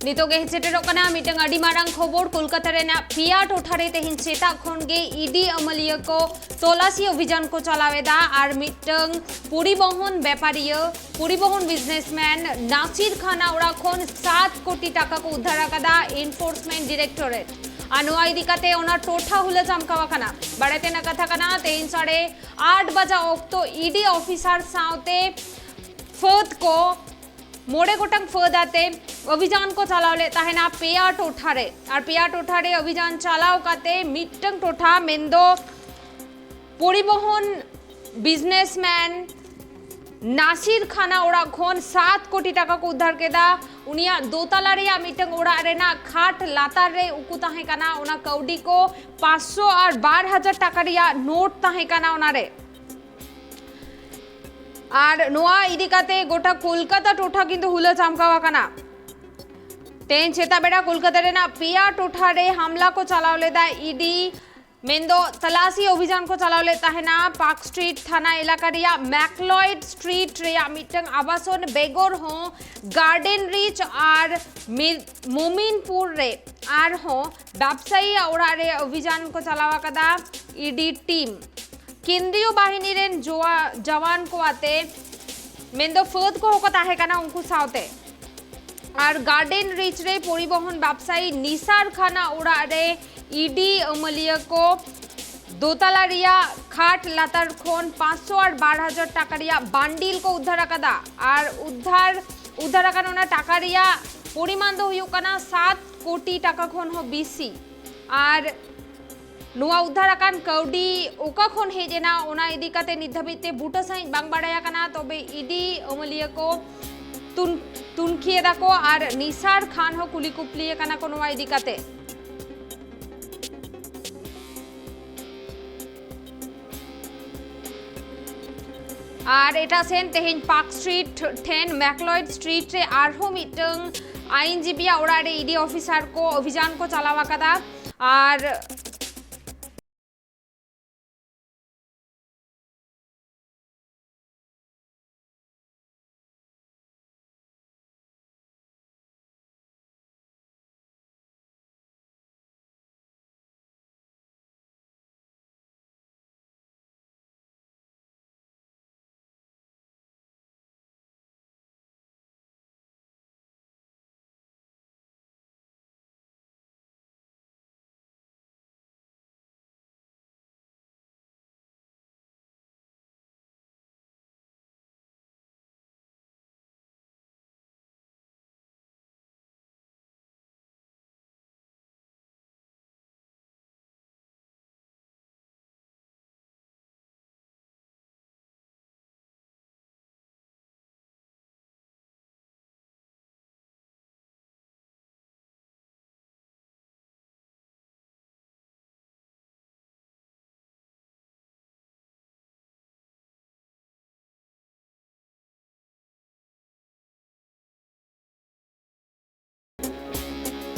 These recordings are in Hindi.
नितोगे सेटेरोग कना मिटंग अडी मारांग खबर कोलकाता रेना पिया टोठारे तेहिन सेता खनगे ईडी अमलिया को तलाशी अभियान को चलावेदा और मिटंग परिवहन व्यापारी परिवहन बिजनेसमैन नासिर खान ओरा खन 7 कोटी टाका को उद्धार कदा एनफोर्समेंट डायरेक्टरेट अनुआ इदिकाते ओना टोठा हुले चमकावा कना बड़ेते न कथा कना 3:30 बजा ओक्तो ईडी ऑफिसर साउते फद को मोड़े गोटंग फद आते अभियान को चलावले ताहेना पेया टोठारे और पेया टोठारे अभियान चलाव काते मिटंग टोठा मेंदो परिवहन बिजनेसमैन नासिर खाना ओड़ा खन 7 कोटी टाका को उद्धार केदा उनिया दोतला रे मिटंग ओड़ा रेना खाट लातार रे उकु ताहे काना ओना कौडी को 500 और 12,000 टाका रिया नोट ताहे काना ओना रे और नोआ इदिकाते गोटा कोलकाता टोठा किन्तु हुला चमकावा काना तेन चेता बेड़ा कोलकाता रेना पिया टोठा रे हमला को चलावले दा ईडी मेंदो तलाशी अभियान को चलावले ताहेना पार्क स्ट्रीट थाना इलाका रिया मैक्लॉयड स्ट्रीट रिया मिटंग आवासन बेगोर हो गार्डन रिच और मोमिनपुर रे आर हो व्यवसायी ओड़ा रे अभियान को चलावा कदा ईडी टीम केंद्रीय बाहिनी रेन जवान को आते मेंदो फद को होको ताहे काना उनको सावते और गार्डन रिच रे परिवहन व्यवसायी निसार खाना ओड़ा रे ईडी अमलिया को दोतला रिया खाट लातार खन 500 और 12,000 टाका रिया बांडिल को उद्धार कदा और उद्धार काना टाका रिया परिमाण दो हुयो काना 7 कोटी टाका खन हो बीसी और नुआ उद्धार आकान कौडी ओका खन हेजेना ओना इदिकाते निधाबिते बुटा साइ बांग बाड़ाया काना तबे ईडी अमलिया को तुनखिए दाको और निसार खान हो कुली कुपलिए काना को नुआ इदिकाते और एटा सेन तेहेन पार्क स्ट्रीट 10 मैक्लॉयड स्ट्रीट रे आरहो मिटंग आईनजीबी ओड़ा रे ईडी ऑफिसर को अभियान को चलावा कदा और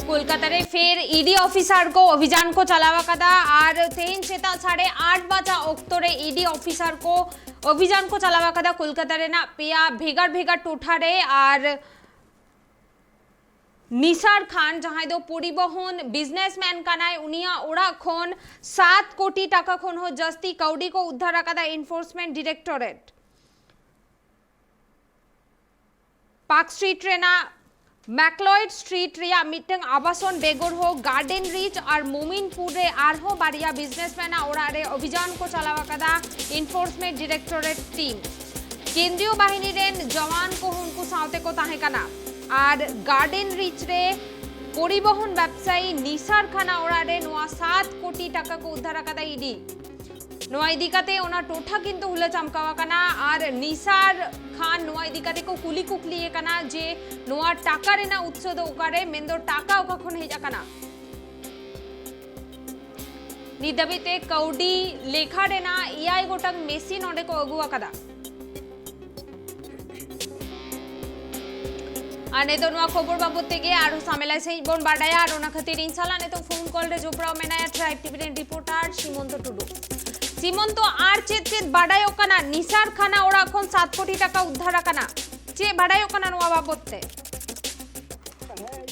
कोलकाता रे फिर ईडी ऑफिसर को अभियान को चलावा कदा और 3:30 बजा ओक्तोरे ईडी ऑफिसर को अभियान को चलावा कदा कोलकाता रे ना पिया भेगार टोठा रे और निसार खान जहां दो परिवहन बिजनेसमैन कानाय उनिया ओड़ा खन 7 कोटी टाका खन हो जस्ती कौडी को उद्धार कदा एनफोर्समेंट डायरेक्टरेट पार्क स्ट्रीट रे ना मैक्लॉयड स्ट्रीट रिया मिटंग आवासन बेगोर हो गार्डन रिच और मोमिनपुर रे आरहो बारिया बिजनेसमैन ओड़ा रे अभियान को चलावा कदा एनफोर्समेंट डायरेक्टरेट टीम केंद्रीय बाहिनी रेन जवान को उनको सावते को ताहे काना और गार्डन रिच रे परिवहन व्यवसायी निसार खाना ओड़ा रे नोआ 7 कोटी टाका को उद्धार कदा ईडी नोआ इदिकाते ओना टोठा किन्तु हुला चमकावा काना और निसार खान नोआ इदिकाते को कुली कुकलिए काना जे नोआ टाका रेना उत्स दो ओकारे मेंदो टाका ओका खन हेजा काना निदबिते कौडी लेखा रेना एआई गोटंग मेसिन ओंडे को अगुआ कदा आने तो नोआ खबर बाबत तेगे आरो सामेला से बोन बाडाया आरो ना खातिर इंशाल्लाह ने तो फोन कॉल रे जोपराव मेनाया tribe TV reporter Seemant Tudu Seemant आर चेत बाडायो काना निसार खाना ओड़ा खन 7 कोटी टाका उद्धार काना चे बाडायो काना नोआ बाबत ते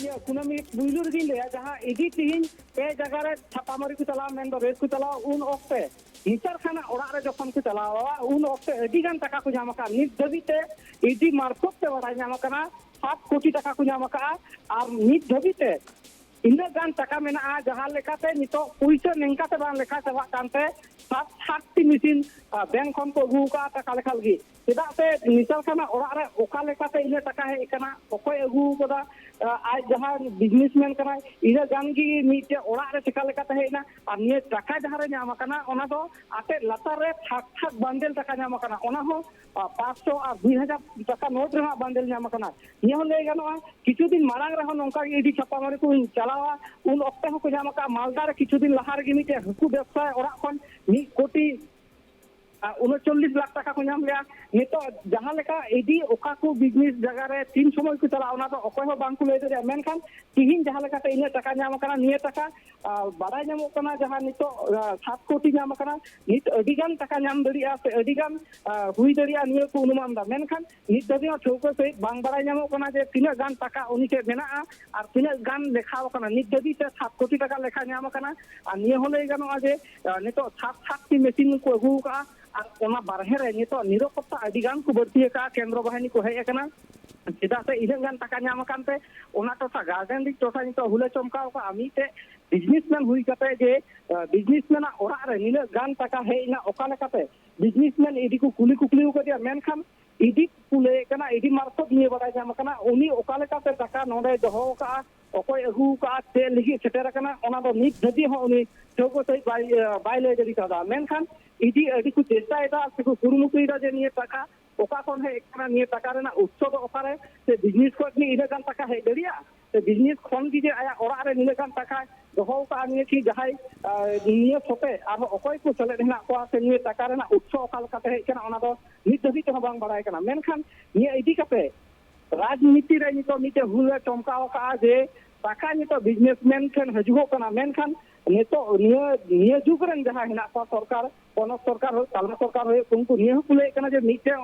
ये कुनामी पुइलु रगी ले जहां इडी तिहिन पे जगह रे छापामारी को चला मेन रेस को चला उन ओक्ते निचर खाना ओड़ा रे जखन को चलावा उन ओक्ते अडी गान टाका को जामा का नित दबिते इडी मार्फत ते बड़ा जामा कना 7 कोटी टाका को जामा का और नित दबिते इन गान टाका मेना जहां लेकाते नितो पुइसा नेंकाते बान लेखा चबा कानते 7 मिसिन बैंक खन को अगू का टाका लेखा लगी चेदा से निचर खाना ओड़ा रे ओका लेकाते इन टाका हे कना ओकोय अगू कोदा आज जहां बिजनेसमैन कना इन गान की मीटे ओड़ा रे टिका लेकाते हेना और निये टाका जहां रे नामा कना ओना दो आते लतार रे ठाक बंडल टाका नामा कना ओना हो 500 और 2000 टाका नोट रे बंडल नामा कना निये हो ले गनो किछु दिन मारांग रे नोंका इडी छापा मारे को चलावा उन ओक्ते हो को नामा का मालदा रे किछु दिन लहार गे मीटे हकु व्यवसाय ओड़ा खन 1 कोटी 39 लाख टाका को नाम लिया नितो जहां लेका इडी ओका को बिजनेस जगह रे 3 समय को चला ओना तो ओकोय हो बांग को ले दे मेनखान तिहिन जहां लेका ते इन टाका नाम कना निये टाका बाराय नाम कना जहां नितो 7 कोटी नाम कना नित अडिगान टाका नाम दरिया से अडिगान हुई दरिया निये को अनुमान दा मेनखान नित दबिया ठोको से बांग बाराय नाम कना जे तिना गान टाका उनी से मेना और तिना गान लेखाव कना नित दबी से 7 कोटी टाका लेखा नाम कना और निये हो ले गनो जे नितो 7 की मशीन को अगू का और बारहे रे नितो निरापत्ता अडिगान को बढ़ती का केंद्र बाहिनी को हेय कना चेदा से इन गान टाका नाम कानते ओना टोसा गार्डन दी टोसा नितो हुले चमकाव का अमीते बिजनेसमैन हुई कते जे बिजनेसमैन ओरा रे निले गान टाका हेय ना ओका लेकाते बिजनेसमैन इडी को कुली कुकली को दिया मेनखान इडी कुले कना इडी मार्फत निये बडाय जाम कना उनी ओका लेकाते टाका नोडे दोहो का ओकोय अगू का ते लिगी सेटर कना ओना दो नित धदी हो उनी ठोको सही बाय ले जरी का मेनखान इडी अडी को चेष्टा एदा से को कुरुमुकुइदा जे निये टाका ओका कोन है एकना निये टाका रेना उत्सव ओकारे से बिजनेस को नि इना गान टाका है दरिया से बिजनेस खन की जे आया ओरा रे निले गान टाका दोहो का निये की जहाय निये फोटे आर ओकोय को चले रेना को से निये टाका रेना उत्सव ओका लकाते है केना ओना दो नित धबी तो बांग बडाय कना मेनखान निये इडी काते राजनीति रे नितो मिटे हुले चमकाव का जे टाका नितो बिजनेसमैन ठन हजुगो कना मेनखान नितो निये जुग रन जहां हिना को सरकार कोनो सरकार हो तालमा सरकार हो उनको निये हो कुले कना जे मिटे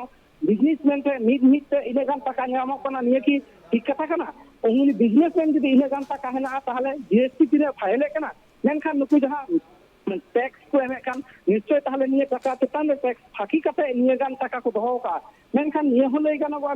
बिजनेसमैन थे मिट इने गान टाका नामो कना निये की ठीक कथा कना उनी बिजनेसमैन जदी इने गान टाका हेना ताहले जीएसटी तिने फाइले कना मेनखान नुकु जहां टैक्स को एमे कान निश्चय ताहले निये टाका चेतान टैक्स फाकी कते निये गान टाका को दोहो का मेनखान निये हो ले गाना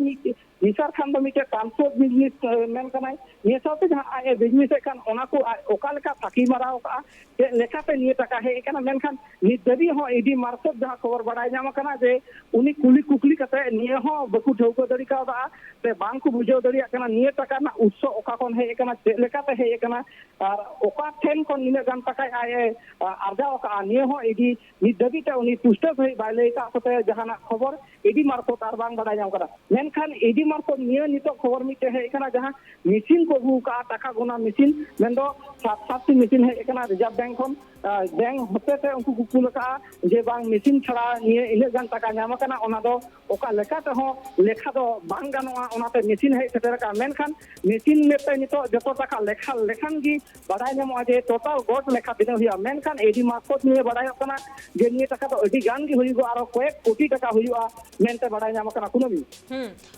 निसार खान दो मिटे ट्रांसपोर्ट बिजनेस मेन कनाय निये साथे जहां आए बिजनेस कान ओना को ओका लेका फाकी माराव का लेखाते निये टाका हे कना मेनखान नित दबी हो इडी मार्फत जहां खबर बडाय जाम कना जे उनी कुली कुकली कते निये हो बकु ठौको दरी का बा ते बांग को बुझो दरिया कना निये टाका ना उत्सव ओका कोन हे कना लेखाते हे कना और ओका ठेन कोन निये गान टाका आए आरजाव का निये हो इडी नित दबी ते उनी पुष्ट होई बायले का कते जहां खबर इडी मार्फत आर बांग बडाय जाम कना मेनखान इडी मार्फत निये नितो खबर मिटे हे कना जहां मशीन को अगू का टाका गोना मशीन मेंदो 7 मशीन है कना रिजर्व बैंक खन बैंक होते ते उनको कुकुल का जे बांग मशीन छड़ा निये इने गान टाका नाम कना ओना दो ओका लेखा ते हो लेखा दो बांग गानोआ ओना ते मशीन है सेटर का मेनखान मशीन लेते नितो जतो टाका लेखा लेखान की बडाय नाम जे टोटल गोट लेखा बिनो हिया मेनखान एडी मार्फत निये बडाय कना जे निये टाका तो एडी गान की हुइगो आरो कयेक कोटी टाका हुइआ मेनते बडाय नाम कना कुनबी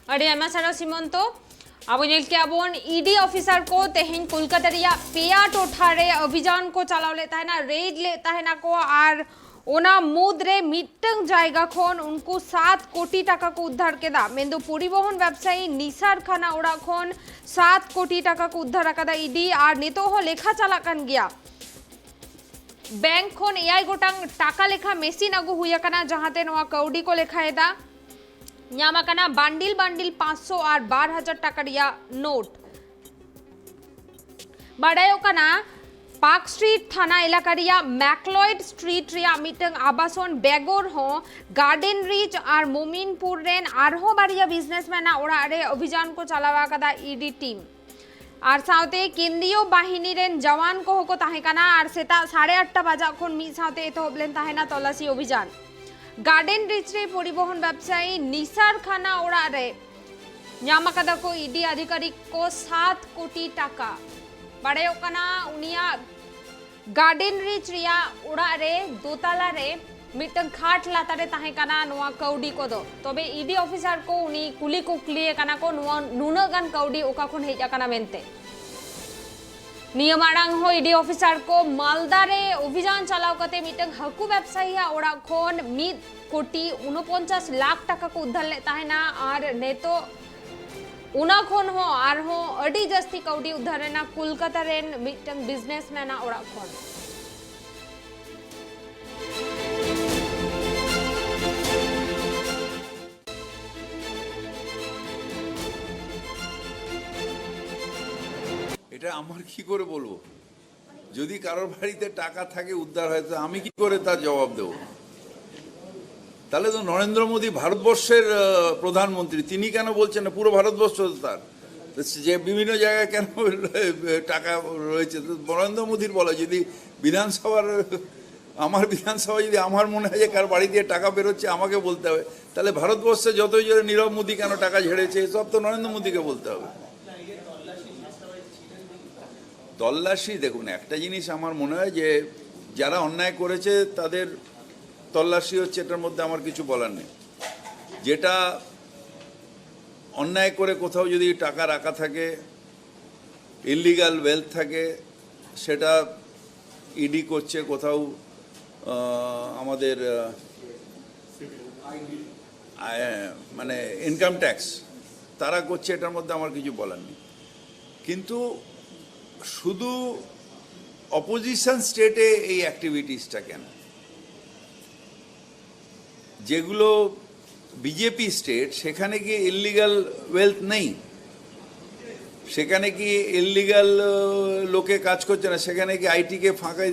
अडी आमा सारा सीमंतो अब नेल के अबोन ईडी ऑफिसर को तेहिन कोलकाता रिया पेया टोठा रे अभियान को चलाव लेता है ना रेड लेता है ना को आर ओना मुद्रे मिटंग जायगा खन उनको 7 कोटी टाका को उद्धार केदा मेंदो परिवहन व्यवसायी निसार खाना ओड़ा खन 7 कोटी टाका को उद्धार आकादा ईडी आर नितो हो लेखा चला कान गया बैंक खन एआई गोटांग टाका लेखा मेसिन अगु हुया कना जहाते नोआ कौडी को लेखाएदा ᱧᱟᱢ ᱟᱠᱟᱱᱟ बांडिल बांडिल 500 और 12,000 टाका रिया नोट बाडायो कना पार्क स्ट्रीट थाना इलाका रिया मैक्लॉयड स्ट्रीट रिया मिटंग आबासन बेगोर हो गार्डन रिच और मोमिनपुर रेन आरहो बारिया बिजनेसमैन ओड़ा रे अभियान को चलावा कदा ईडी टीम और साउते केंद्रीय बाहिनी रेन जवान को होको ताहे कना और सेता 8:30 बजा खन मी साउते एतोबलेन ताहेना तलाशी अभियान गार्डन रिच रे परिवहन व्यवसायी निसार खाना ओड़ा रे ᱧᱟᱢ ᱟᱠᱟᱫᱟ को ईडी अधिकारी को 7 कोटी टाका बाड़ायो कना उनिया गार्डन रिच रिया ओड़ा रे दोताला रे मिटन खाट लाता रे ताहे कना नोआ कौडी को दो तबे ईडी ऑफिसर को उनी कुली कुकली कना को नुना गान कौडी ओका खन हेज कना मेनते निया माड़ांग हो ईडी ऑफिसर को मालदा रे अभियान चलाव कते मिटंग हकु व्यवसायी ओड़ा खोन 1,49,00,000 टाका को उद्धार ले ताहेना और नेतो उना खोन हो आर हो अडी जस्ती कौडी उद्धार ना कोलकाता रेन मिटंग बिजनेसमैन ओड़ा खोन এটা আমার কি করে বলবো? যদি কারোর বাড়িতে টাকা থাকে উদ্ধার হয় তো আমি কি করে তার জবাব দেব? তাহলে তো নরেন্দ্র মোদী ভারতবর্ষের প্রধানমন্ত্রী, তিনি কেন বলছেন না পুরো ভারতবর্ষ তার, যে বিভিন্ন জায়গায় কেন টাকা রয়েছে তো নরেন্দ্র মোদীর বলা। যদি বিধানসভার আমার বিধানসভা যদি আমার মনে হয় যে কার বাড়ি দিয়ে টাকা বেরোচ্ছে আমাকে বলতে হবে, তাহলে ভারতবর্ষে যতই জোরে নীরব মোদী কেন টাকা ঝেড়েছে সব তো নরেন্দ্র মোদীকে বলতে হবে। তল্লাশি দেখুন, একটা জিনিস আমার মনে হয় যে যারা অন্যায় করেছে তাদের তল্লাশি হচ্ছে, এটার মধ্যে আমার কিছু বলার নেই। যেটা অন্যায় করে কোথাও যদি টাকা রাখা থাকে, ইলিগাল ওয়েলথ থাকে, সেটা ইডি করছে, কোথাও আমাদের মানে ইনকাম ট্যাক্স তারা করছে, এটার মধ্যে আমার কিছু বলার নেই। কিন্তু শুধু অপোজিশন স্টেটে এই অ্যাক্টিভিটিসটা কেন? যেগুলো বিজেপি স্টেট সেখানে কি ইলিগাল ওয়েলথ নেই? সেখানে কি ইলিগাল লোকে কাজ করছে না? সেখানে কি আইটিকে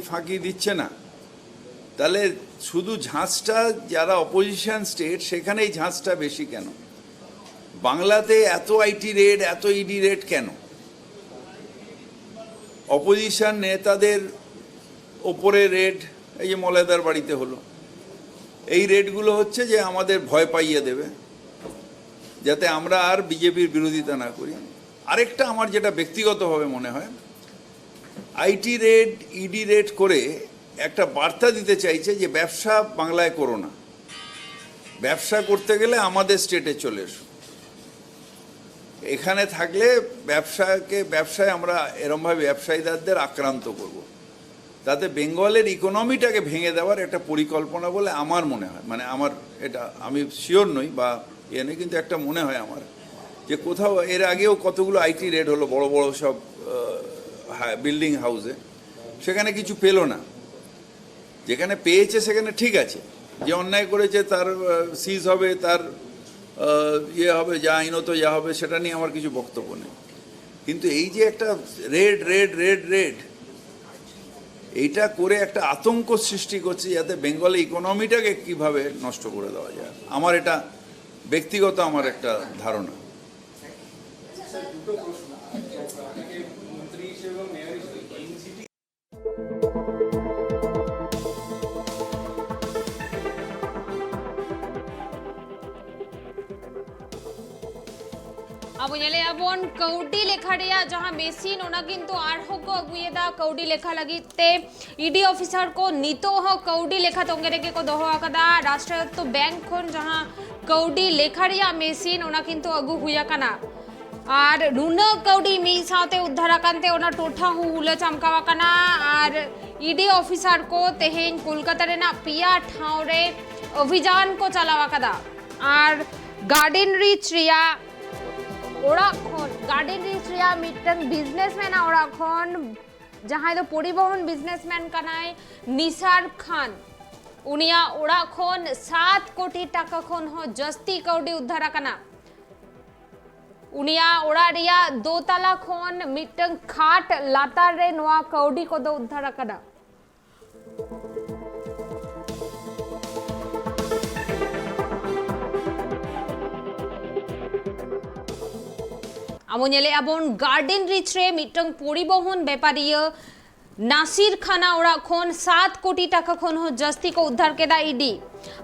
ফাঁকি দিচ্ছে না? তাহলে শুধু ঝাঁজটা যারা অপোজিশন স্টেট সেখানেই ঝাঁজটা বেশি কেন? বাংলাতে এত আইটি রেড, এত ইডি রেড কেন? অপোজিশন নেতাদের ওপরে রেড, এই যে মলেদার বাড়িতে হলো, এই রেডগুলো হচ্ছে যে আমাদের ভয় পাইয়ে দেবে, যাতে আমরা আর বিজেপির বিরোধিতা না করি। আরেকটা আমার যেটা ব্যক্তিগতভাবে মনে হয়, আইটি রেড, ইডি রেড করে একটা বার্তা দিতে চাইছে যে ব্যবসা বাংলায় করো না, ব্যবসা করতে গেলে আমাদের স্টেটে চলে এসো, এখানে থাকলে ব্যবসায় আমরা এরমভাবে ব্যবসায়ীদের আক্রান্ত করব। তাতে বেঙ্গলের ইকোনমিটাকে ভেঙে দেওয়ার একটা পরিকল্পনা বলে আমার মনে হয়। মানে আমার এটা, আমি শিওর নই বা এ নই, কিন্তু একটা মনে হয় আমার যে কোথাও এর আগেও কতগুলো আইটি রেড হলো বড় বড় সব বিল্ডিং হাউসে, সেখানে কিছু পেলো না। যেখানে পেয়েছে সেখানে ঠিক আছে, যে অন্যায় করেছে তার সিজ হবে, তার ইয়ে হবে, যা আইনত যা হবে, সেটা নিয়ে আমার কিছু বক্তব্য নেই। কিন্তু এই যে একটা রেড রেড রেড রেড এইটা করে একটা আতঙ্ক সৃষ্টি করছে, যাতে বেঙ্গলে ইকোনমিটাকে কিভাবে নষ্ট করে দেওয়া যায়। আমার এটা ব্যক্তিগত আমার একটা ধারণা। अब ये अबन कौडी लेखा जहाँ मेसिन ओना किंतु आरहो को अगुएदा कौडी लेखा लगिते ईडी ऑफिसर को नीतो हो कौडी लेखा तोंगे रेके को दोहो आकदा राष्ट्रीयत्व बैंक खन जहाँ कौडी लेखा मेसिन ओना किंतु अगु हुया कना और नुना कौडी मी साथे उद्धार कांते ओना टोठा हुला चमकावा कना और ईडी ऑफिसर को तेहेन कोलकाता रेना पिया ठाव रे अभियान को चलावा कदा और गार्डन रिच रिया ओड़ाखन गार्डन रिच रिया मिटन बिजनेसमैन ओड़ाखन जहाँ तो परिवहन बिजनेसमैन कनाय निसार खान उनिया ओड़ाखन 7 कोटी टाका खन हो जस्ती कौडी उद्धार कना उनिया ओड़ा रिया 2 तला खन मिटन खाट लातार रे नोआ कौडी को दो उद्धार कना आमोनेले आबन गार्डन रिच रे मिटंग परिवहन व्यापारी नासिर खाना ओड़ा खन 7 कोटी टाका खन हो जस्ती को उद्धार केदा ईडी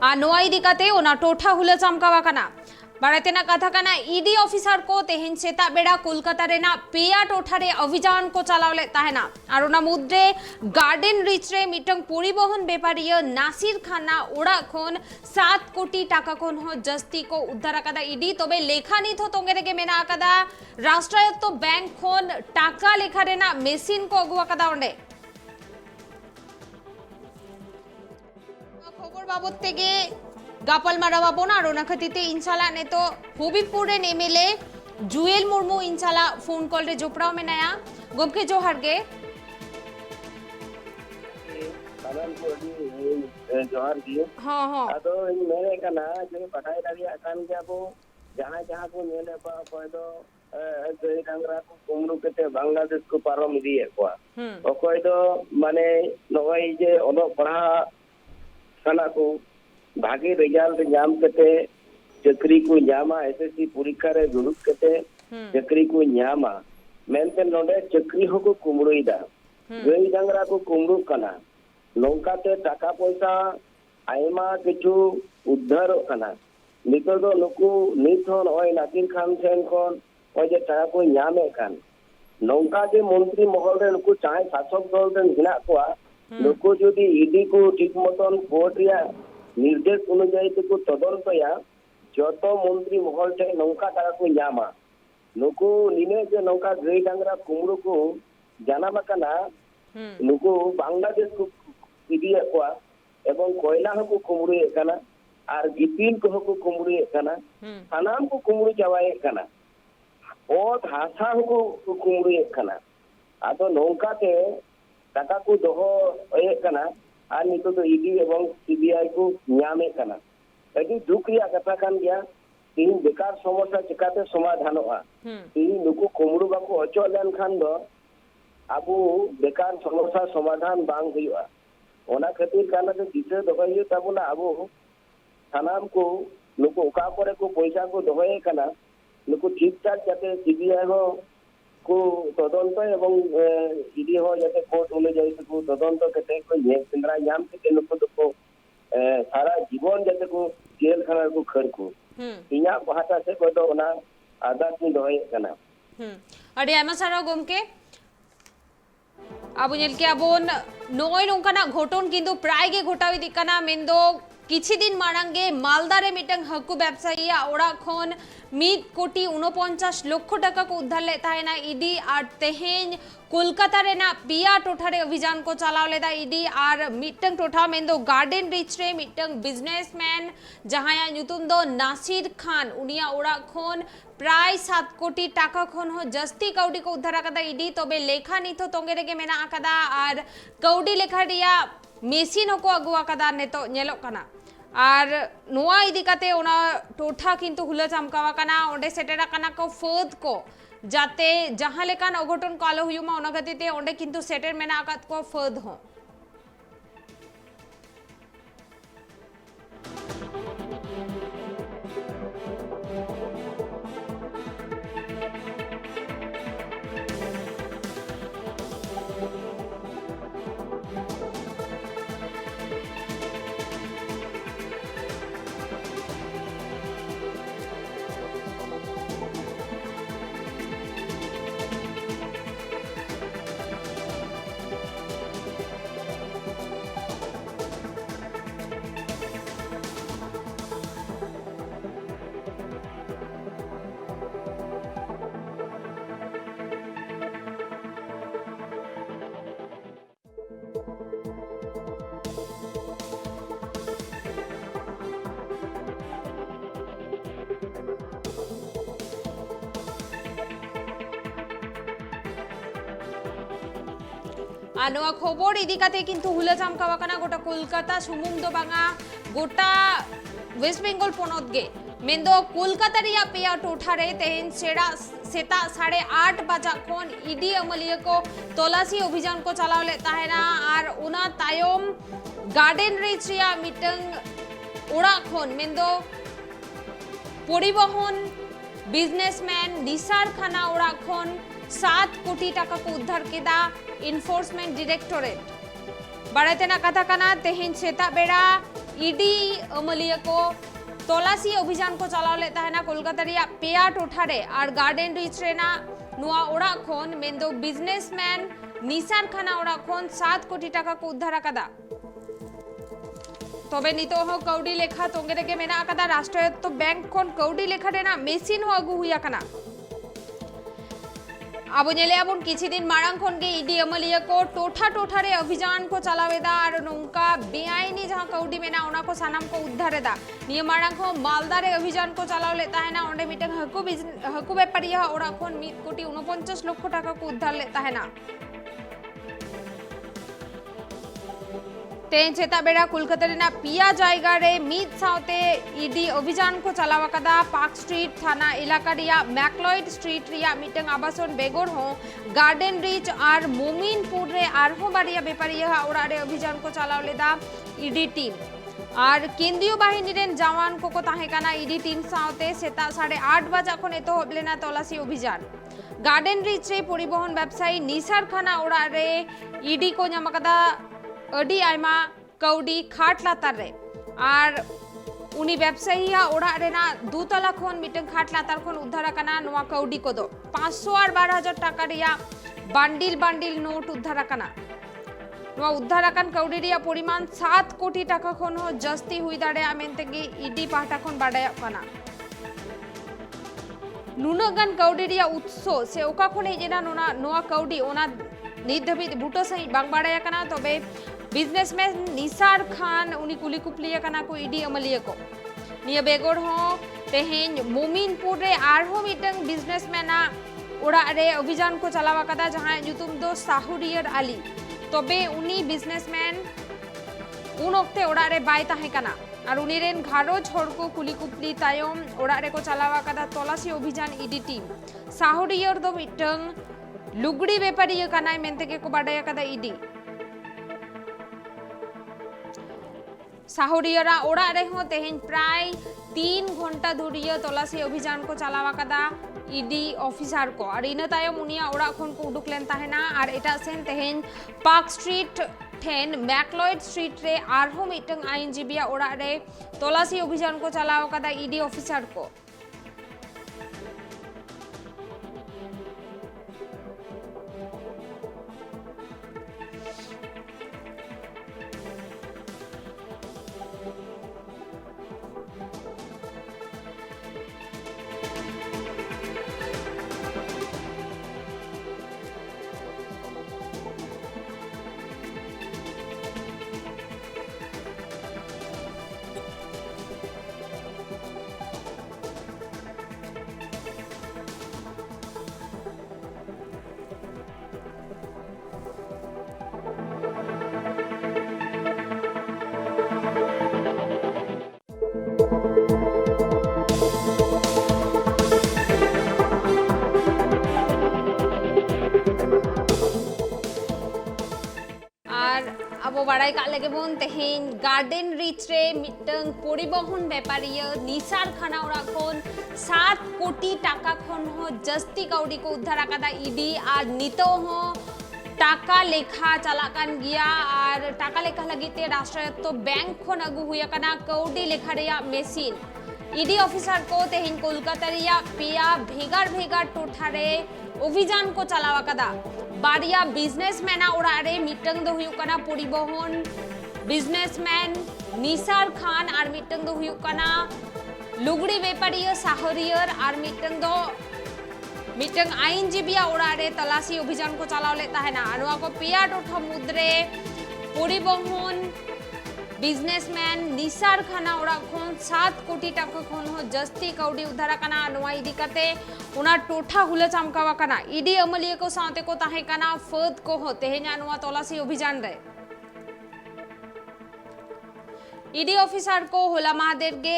आ नोआ ईडी काते ओना टोठा हुला चमकावा कना बारातेना कथा कना ईडी ऑफिसर को तेहन सेता बेड़ा कोलकाता रेना पेया टोठा रे अभियान को चलावले ताहेना और ओना मुद्रे गार्डन रिच रे मिटंग परिवहन व्यापारी नासिर खाना ओड़ा खन 7 कोटी टाका खन हो जस्ती को उद्धार कदा ईडी तबे लेखा नित हो तोंगे रेगे मेना कदा राष्ट्रायत्त बैंक खन टाका लेखा रेना मेसिन को अगुआ कदा ओंडे खबर बाबत तेगे गापल मारावा बोना और खातिर इंशाला ने तो हबीबपुर एमएलए जुएल मुर्मू इंशाला फोन कॉल रे जोपड़ाव में नया गोमके जोहार गे जोहार दिए हाँ हाँ अदो मेरे का ना जो पढ़ाई दारिया कान के आपो जहां जहां को नेले पा पदो जय डांगरा को कुमरू केते बांग्लादेश को पारम दिए को ओकोय दो माने नोय जे ओनो पढ़ा सना को भागे रिजल्ट जाम केते चक्री को न्यामा एसएससी परीक्षा रे दुरुप केते चक्री को न्यामा मेनते नोडे चक्री हो को कुमरुइदा जय डांगरा को कुमरू कना नौकाते टाका पैसा आयमा किछु उद्धार कना नितो दो नुकु निथन ओय नाकिर खान सेन कोन ओय जे टाका को न्यामे कान नौका जे मंत्री महल रे नुकु चाहे शासक दल रे हिना कोआ नुकु जदि ईडी को ठीक मतन कोर्ट या निर्देश अनुयायी को तदंतया जतो मंत्री महल टे नौका टाका को न्यामा नुकु निने जे नौका गई डांगरा कुमरू को जानामा कना नुकु बांग्लादेश को इडिया कोआ एवं कोयला को कुमरू कना और गिपिन को कुमरू कना सानाम को कुमरू चावाए कना और हासा को कुमरू कना आतो नौकाते टाका को दोहो ए कना और नितो तो ईडी एवं सीबीआई को न्यामे कना अभी दुख रिया कथा कान गया तीन बेकार समस्या चिकाते समाधान होआ तीन नुकु कुमरू बाको अचो लेन खान दो आबू बेकार समस्या समाधान बांग हुआ ओना खातिर काना तो दिशा दोहयो ताबुना आबू सानाम को नुकु ओका करे को पैसा को दोहये कना नुकु ठीक ठाक जाते सीबीआई हो को तदंत एवं ईडी हो जाते कोर्ट अनुयायी को तदंत केते को केंद्रा नाम के नुकु तो सारा जीवन जाते को जेल खाना को खर को इना भाषा से को तो ओना आदात नि दोहये कना अरे आयमा सारा गोमके अब के अबोन नोय नोंकाना घटन किंतु प्राय गे घटावी दिकाना मेंदो किछि दिन मारांगे मालदारे मिटंग हकु व्यवसायी ओड़ा खन 1,49 लाख टाका को उद्धार ले ताहेना ईडी और तेहेन कोलकाता रेना पिया टोठा रे अभियान को चलाव लेदा ईडी और मिटंग टोठा मेंदो गार्डन रिच रे मिटंग बिजनेसमैन जहाया ᱧᱩᱛᱩᱢ दो नासिर खान उनिया ओड़ा खन प्राय 7 कोटी टाका खन हो जस्ती कौडी को उद्धार आकादा ईडी तबे लेखा निथो तोंगे रेगे मेना आकादा और कौडी लेखा रिया मेसिन को अगुआ आकादा नेतो नेलो कना और नोआ इदी काते ओना टोठा किंतु हुला चमकावा कना ओंडे सेटेरा कना को फद को जाते जहां लेकान अघटन को आलो हुयुमा ओना गतिते ओंडे किंतु सेटेर मेना आकात को फद हो आनोआ खबर इदिकाते किंतु हुला चमकावा कना गोटा कोलकाता सुमुंग दो बांगा गोटा वेस्ट बेंगल पोनोत गे मेंदो कोलकाता रिया पेया टोठा रे तेहेन सेड़ा सेता 8:30 बजा खन ईडी अमलिया को तलाशी अभियान को चलाव ले ताहेना और उना तायम गार्डन रिच रिया मिटंग ओड़ा खन मेंदो परिवहन बिजनेसमैन निसार खाना ओड़ा खन 7 कोटी टाका को उद्धार केदा इन्फोर्समेंट डायरेक्टोरेट बाड़ातेना कथा कना तेहेन सेता बेड़ा ईडी अमलिया को तलाशी अभियान को चलाव ले ताहेना कोलकाता रिया पेया टोठा रे और गार्डन रिच रेना नुआ ओड़ा खन मेंदो बिजनेसमैन निसार खाना ओड़ा खन 7 कोटी टाका को उद्धार आकादा तबे नितो हो कौडी लेखा तोंगे रेगे मेना आकादा राष्ट्रायत्त बैंक खन कौडी लेखा रेना मेसिन हो अगु हुया कना अब नेले अब किसी दिन मारंग खन के ईडी अमलिया को टोठा टोठा रे अभियान को चलावेदा और नौका बेआईनी जहां कौडी में ना को सानाम को उद्धारेदा निय मारंग को मालदा रे अभियान को चलाव लेता है ना ओंडे मिटंग हकु बेपारिया ओरा खन 1,49 लक्ष टाका को उद्धार लेता है ना तेन चेता बेड़ा कोलकाता रेना पिया जायगा रे मीत साउते ईडी अभियान को चलावा कदा पार्क स्ट्रीट थाना इलाका रिया मैक्लॉयड स्ट्रीट रिया मिटंग आबासन बेगोर हो गार्डन रिच और मोमिनपुर रे आरहो बारिया बेपारिया ओरा रे अभियान को चलाव लेदा ईडी टीम और केंद्रीय बाहिनी रेन जवान को ताहे काना ईडी टीम साउते सेता 8:30 बजे खन एतहब लेना तलाशी अभियान गार्डन रिच रे परिवहन व्यवसायी निसार खाना ओरा रे ईडी को नामकदा अडी आयमा कौडी खाट लातार रे और उनी व्यवसायी ओड़ा रेना 2 तला खन मिटन खाट लातार खन उद्धार काना नोआ कौडी को दो 500 और 12,000 टाका रिया बांडिल बांडिल नोट उद्धार काना नोआ उद्धार आकान कौडी रिया परिमाण 7 कोटी टाका खन हो जस्ती हुई दाड़े मेनतेगे ईडी पाहटा खन बाडाय काना नुनागान कौडी रिया उत्सो से ओका खन हेजेना नोआ कौडी ओना नित धाबी बुटो सही बांग बाडाय काना तबे बिजनेसमैन निसार खान उनी कुली कुपलिया काना को ईडी अमलिया को निया बेगोर हो तेहेन मोमिनपुर रे आरहो मिटंग बिजनेसमैना ओड़ा रे अभियान को चलावा कदा जहां नुतुम दो साहुरियर आली तबे उनी बिजनेसमैन उन ओक्ते ओड़ा रे बाय ताहे काना और उनी रेन घारोज हड़ को कुली कुपली तायम ओड़ा रे को चलावा कदा तलाशी अभियान ईडी टीम साहुरियर दो मिटंग लुगड़ी बेपारिया काना मेनते के को बाडाया कदा ईडी साहुरियरा ओड़ा रे हो तेहेन प्राय 3 घंटा धुरिया तलाशी अभियान को चलावा कदा ईडी ऑफिसर को और इन तायम उनिया ओड़ा खन को उडुक लेन ताहेना और एटा सेन तेहेन पार्क स्ट्रीट ठेन मैक्लॉयड स्ट्रीट रे आरहो मिटंग आईनजीबीया ओड़ा रे तलाशी अभियान को चलावा कदा ईडी ऑफिसर को बाड़ाई का लगे बोन तेहेन गार्डन रिच रे मिटंग परिवहन व्यापारिया निसार खाना ओरा खन 7 कोटी टाका खन हो जस्ती कौड़ी को उद्धार आकादा ईडी और नितो हो टाका लेखा चलाकान गिया और टाका लेखा लगिते राष्ट्रीयत्व बैंक खन अगु हुया काना कौड़ी लेखा रेया मेसिन ईडी ऑफिसर को तेहेन कोलकाता रिया पिया भेगार भेगार टोठा रे अभियान को चलावा कदा बारिया बिजनेसमैन ओड़ा रे मिटंग दो हुयु कना परिवहन बिजनेसमैन निसार खान और मिटंग दो हुयु कना लुगड़ी व्यापारिया साहरियर और मिटंग आईनजीबिया ओड़ा रे तलाशी अभियान को चलाव लेता है ना अनुआ को पिया टोठा मुद्रे परिवहन बिजनेसमैन निसार खाना ओड़ा खन 7 कोटी टाका खन हो जस्ती कौड़ी उद्धार काना अनुआ इदी कते उना टोठा हुला चमकावा काना ईडी अमलिया को साथे को ताहे काना फद को हो तेहेन अनुआ तलाशी अभियान रे ईडी ऑफिसर को होला महादेव गे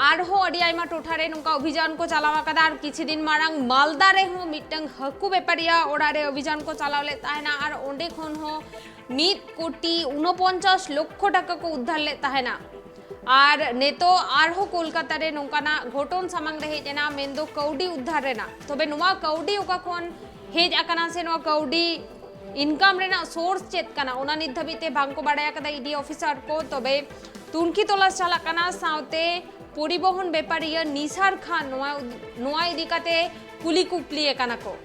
आरहो अडी आयमा टोठा रे नुका अभियान को चलावा कदा और किछि दिन मारांग मालदा रे हो मिटंग हकु बेपारिया ओड़ा रे अभियान को चलाव लेता है ना और ओंडे खन हो 1,49 लक्ष टाका को उद्धार लेता है ना और नेतो आरहो कोलकाता रे नोकाना घोटन सामांग रे हेजना मेंदो कौडी उद्धार रेना तबे नुवा कौडी ओका खन हेज आकाना से नुवा कौडी इनकम रेना सोर्स चेत काना ओना नित धाबिते भांग को बाडाया कदा ईडी ऑफिसर को तबे तुनकी तलाश चला काना साउते परिवहन व्यापारिया निसार खान नोआ इदी काते कुली कुपली काना को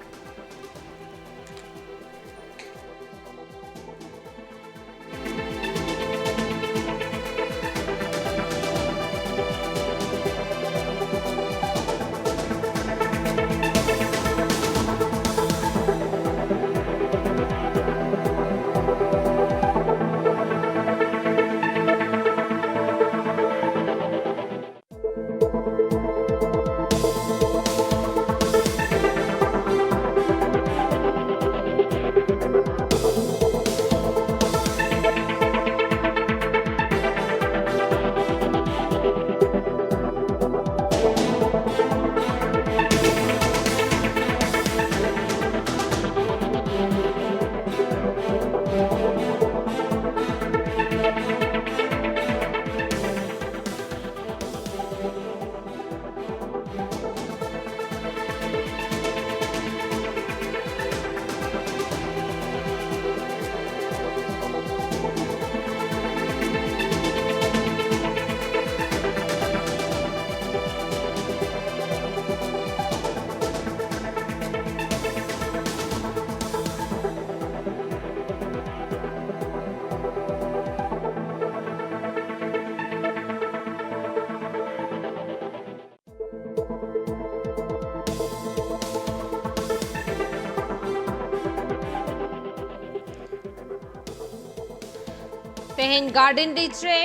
तेहेन गार्डन रिच रे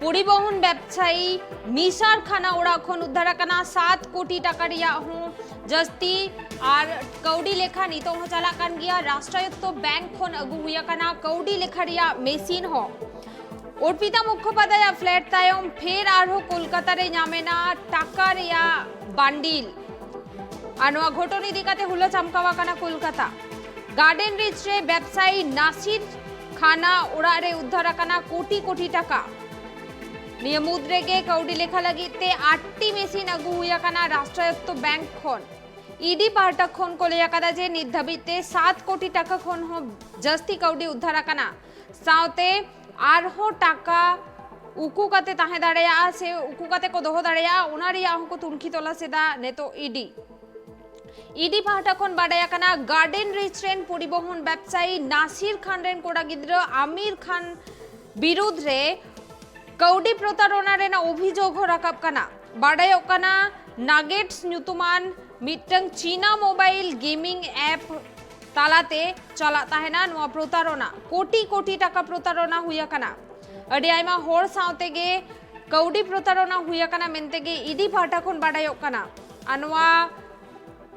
परिवहन व्यवसायी निसार खाना ओड़ा खन उद्धार कना 7 कोटी टाका रिया हूं जस्ती और कौड़ी लेखा नीतो हो चला कान गया राष्ट्रायत्त बैंक खन अगु हुया कना कौड़ी लेखा रिया मेसिन हो अर्पिता मुखोपाध्याय फ्लैट तायम फेर आरो कोलकाता रे नामेना टाका रिया बांडिल आनवा घटन इदिकाते हुलो चमकावा कना कोलकाता गार्डन रिच रे व्यवसायी नासिर खाना ओड़ा रे उद्धार कना कोटी कोटी टाका निया मुद्रेगे कौड़ी लेखा लगिते 8टी मेसिन अगु हुया कना राष्ट्रायत्त बैंक खन ईडी पार्टा खन को लिया कदा जे निर्धाबिते 7 कोटी टाका खन हो जस्ती कौड़ी उद्धार कना साउते आरहो टाका उकू काते ताहे दाड़ेया से उकू काते को दोहो दाड़ेया ओना रिया को तुनखी तोला सेदा नेतो ईडी पार्टा खन बाड़ाया कना गार्डन रिच रेन परिवहन व्यवसायी नासिर खान रेन कोड़ा गिद्र आमिर खान विरुद्ध रे कौड़ी प्रतारणा रेना अभियोग राकाब कना बाड़ायो कना नागेट्स न्यूतुमान मिटंग चीना मोबाइल गेमिंग ऐप तालाते चला ताहेना नुआ प्रतारणा कोटी कोटी टाका प्रतारणा हुया कना अडी आयमा होर सावते गे कौड़ी प्रतारणा हुया कना मेनते गे ईडी पार्टा खन बाड़ायो कना अनवा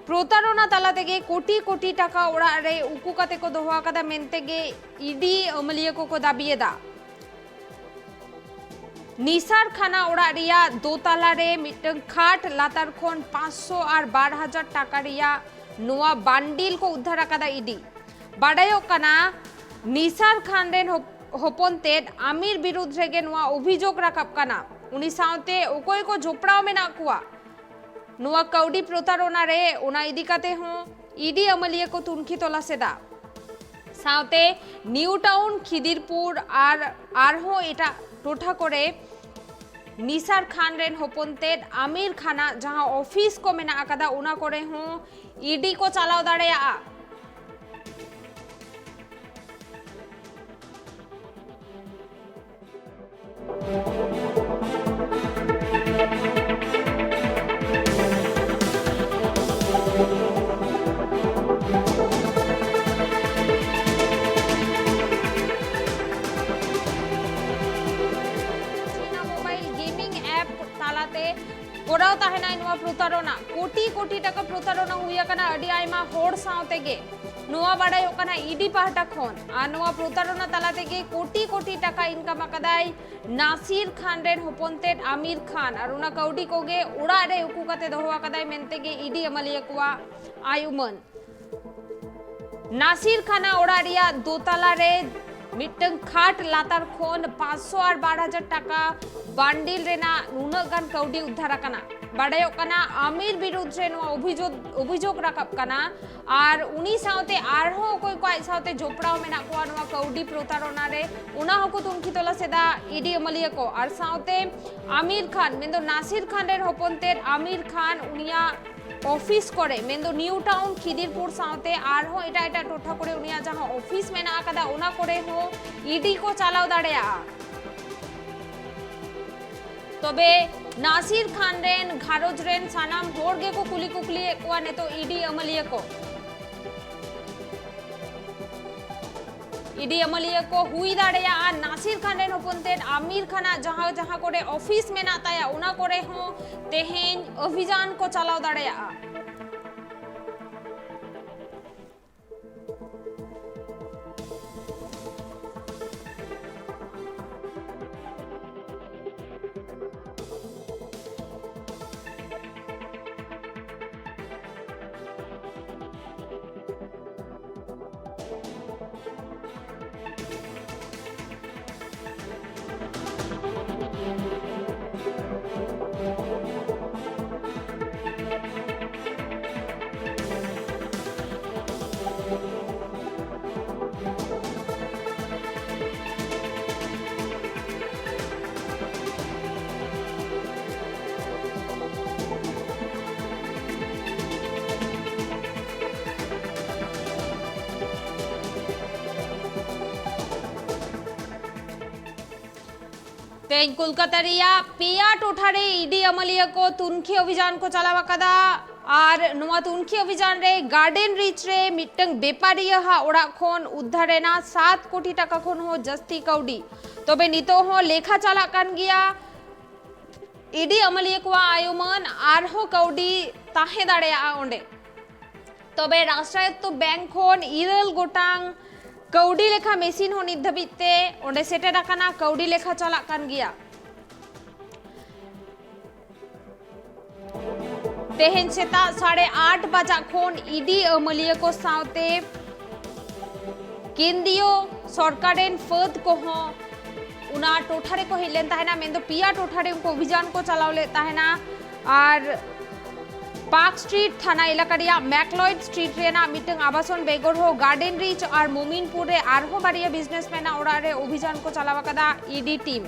प्रतारणा तालाते गे कोटी कोटी टाका ओड़ा रे उकू काते को दोहा कदा मेनते गे ईडी अमलिया को दाबियेदा निसार खाना ओड़ा रिया दोतला रे मिटंग खाट लातार खन 500 और 12,000 टाका रिया नोआ बांडिल को उद्धार कदा ईडी बाड़ायो कना निसार खान रेन होपन तेद आमिर विरुद्ध रेगे नोआ अभियोग राकाब कना उनी सावते ओकोय को झोपड़ाव में ना कुआ नोआ कौड़ी प्रतारणा रे ओना इदिकाते हो ईडी अमलिया को तुनखी तोला सेदा सावते निउ टाउन खिदिरपुर आरहो एटा टोठा करे निसार खान रेन होपनतेद आमिर खाना जहां ऑफिस को मेना आकादा उना करे हूं ईडी को चलाव दाड़ेया कोड़ाव ताहेना नुआ प्रतारणा कोटी कोटी टाका प्रतारणा हुया कना अडी आयमा होड़ सावते गे नुआ बाड़ायो कना ईडी पाहटा खन आ नुआ प्रतारणा तालाते गे कोटी कोटी टाका इनकम आकादाय नासिर खान रेन होपनतेद आमिर खान और उना कौडी कोगे उड़ा रे उकू काते दोहो आकादाय मेनते गे ईडी अमलिया कुआ आयुमन नासिर खाना ओड़ा रिया दोतला रे मिटंग खाट लातार खन 500 और 12,000 टाका बांडिल रेना नुनाग गान कौडी उद्धार कना बाड़ायो कना आमिर विरुद्ध रे नुआ अभियोग राकाब कना और उनी सावते आरहो कोई को सावते झोपड़ाव मेना को नुआ कौडी प्रतारणा रे उना हको तुनखी तोला सेदा ईडी अमलिया को और सावते आमिर खान मेंदो नासिर खान रेन होपनतेर आमिर खान उनिया ऑफिस करे मेंदो न्यू टाउन खिदिरपुर सावते आरहो एटा एटा टोठा करे उनिया जहां ऑफिस मेना आकादा उना करे हो ईडी को चलाव दाड़ेया तबे नासिर खान रेन घारोज रेन सानाम होड़ गे को कुली कुकली को ने तो ईडी अमलिया को ईडी अमलिया को हुई दाड़ेया आ नासिर खान रेन होपनतेर आमिर खाना जहां जहां करे ऑफिस में ना ताया उना करे हो तेहेन अभियान को चलाव दाड़ेया तेज कोलकाता रिया पिया टोठारे ईडी अमलिया को तुनखी अभियान को चलावा कदा और नुआ तुनखी अभियान रे गार्डन रिच रे मिटंग बेपारिया हा ओड़ा खन उद्धारेना 7 कोटी टाका खन हो जस्ती कौडी तबे नितो हो लेखा चला कान गिया ईडी अमलिया को आयुमान आरहो कौडी ताहे दाड़ेया ओंडे तबे राष्ट्रायत्त बैंक खन 2 गोटांग कौडी लेखा मेसिन हो नित धाबिते ओंडे सेटेर आकाना कौडी लेखा चला कान गिया तेहेन सेता 8:30 बजा खन ईडी अमलिया को सावते केंद्रीय सरकारेन फद को हो उना टोठारे को हेलेन ताहेना मेंदो पिया टोठारे उनको अभियान को चलावले ताहेना और पार्क स्ट्रीट थाना इलाका रिया मैकलॉयड स्ट्रीट रेना मिटंग आवासन बेगर हो गार्डन रिच और मोमिनपुर रे आरहो बारिया बिजनेसमैन ओड़ा रे अभियान को चलावा कदा ईडी टीम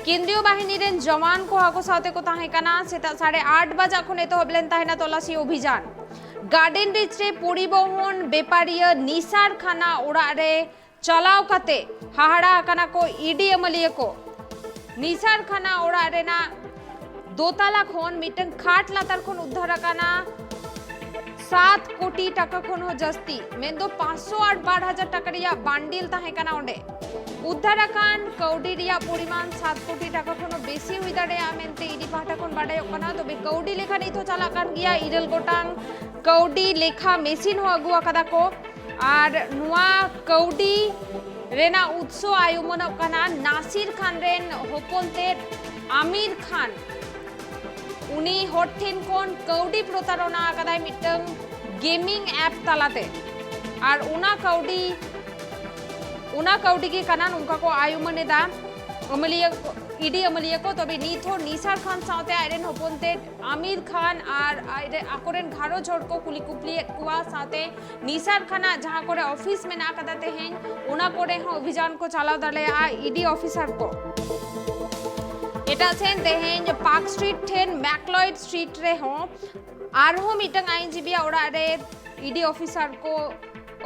केंद्रीय बाहिनी रेन जवान को हाको साथे को ताहे कना सेता 8:30 बजा खन एतहबलेन ताहेना तलाशी अभियान गार्डन रिच रे परिवहन बेपारिया निसार खाना ओड़ा रे चलाव कते हाहाड़ा कना को ईडी अमलिया को निसार खाना ओड़ा रेना 2 ताला खन मिटंग खाट लातार खन उद्धार आकाना 7 कोटी टाका खन हो जस्ती मेंदो 500 और 12,000 टाका रिया बांडिल ताहे कना ओंडे उद्धार आकान कौडी रिया परिमाण 7 कोटी टाका खन बेसी हुई दाड़ेया मेनते ईडी पाहटा खन बाडाय कना तबे कौडी लेखा नितो चला कान गिया 2 गोटांग कौडी लेखा मेसिन हो अगुआ कदा को और नुआ कौडी रेना उत्सव आयुमन कना नासिर खान रेन होपनते आमिर खान उनी हॉटथेन कोन कौडी प्रतारणा कदाय मिटंग गेमिंग ऐप तालाते और उना कौडी के कना उनका को आयुमन दा अमलिया ईडी अमलिया को तबे नीथो निसार खान साथे आयरन होपनते आमिर खान और आकोरेन घारो छोड़ को कुली कुपली कुआ साथे निसार खाना जहां करे ऑफिस में ना कदाते हैं उना कोरे हो अभियान को चलाव दलेया ईडी ऑफिसर को एटा सेन तेहेन पार्क स्ट्रीट ठेन मैकलॉयड स्ट्रीट रे हो आरहो मिटंग आईनजीबी ओड़ा रे ईडी ऑफिसर को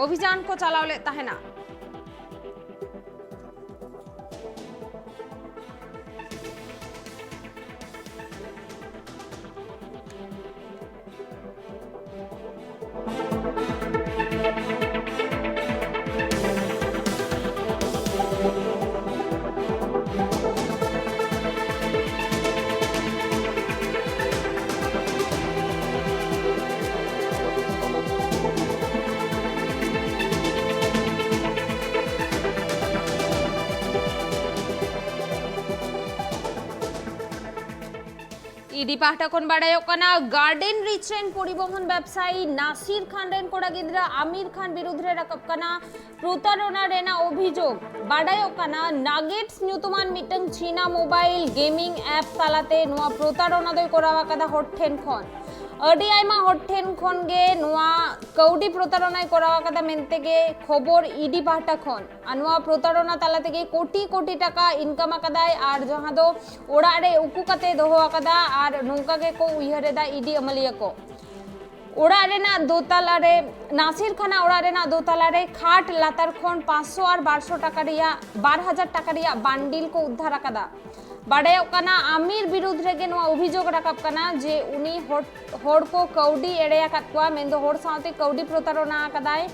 अभियान को चलाव ले ताहेना ईडी पाहटा खन बाडाय कना गार्डन रिच रेन परिवहन व्यवसायी नासिर खान रेन कोड़ा गिद्रा आमिर खान विरुद्धे रकब कना प्रतारणा रेना अभियोग बाडाय कना नागेट्स न्यूतमान मिटंग चीना मोबाइल गेमिंग ऐप तालाते नुआ प्रतारणा दय करावा कदा हॉटथेन खन अडी आयमा हॉटथेन खन गे नुआ कौडी प्रतारणा करावा कदा मेनते गे खबर ईडी पाहटा खन अनुआ प्रतारणा तालाते गे कोटी कोटी टाका इनकम कदाय और जहां दो ओड़ा रे उकु कते दोहो कदा और नोंका गे को उयहरे दा ईडी अमलिया को ओड़ा रे ना 2 ताला रे नासिर खाना ओड़ा रे ना 2 ताला रे खाट लातार खन 500 और 1200 टाका रिया 12,000 टाका रिया बांडिल को उद्धार कदा बाडाय कना आमिर विरुद्ध रे गे नो अभियोग रकब कना जे उनी होड़ को कौडी एड़ेया कतवा मेंदो होड़ साथे कौडी प्रतारणा कदाय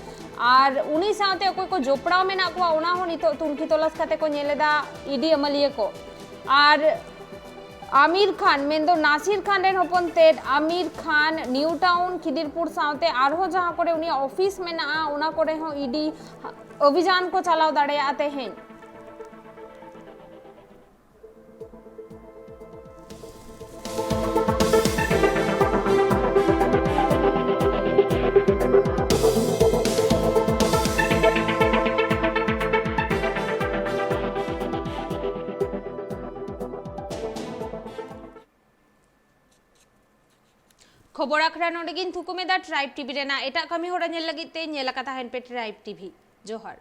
और उनी साथे अकोय को जोपड़ाव में ना को उना हो नितो तुमकी तलाश कते को नेलेदा ईडी अमलिया को और आमिर खान मेंदो नासिर खान रेन होपन तेड आमिर खान न्यू टाउन खिदिरपुर साथे आरहो जहां करे उनी ऑफिस में ना उना करे हो ईडी अभियान को चलाव दाड़ेयाते हैं खबर आखरा नोडे गिन थुकुमेदा ट्राइब टीवी रेना एटा कमी होड़ा नेल लगिते नेला कथा हेन पे ट्राइब टीवी जोहर।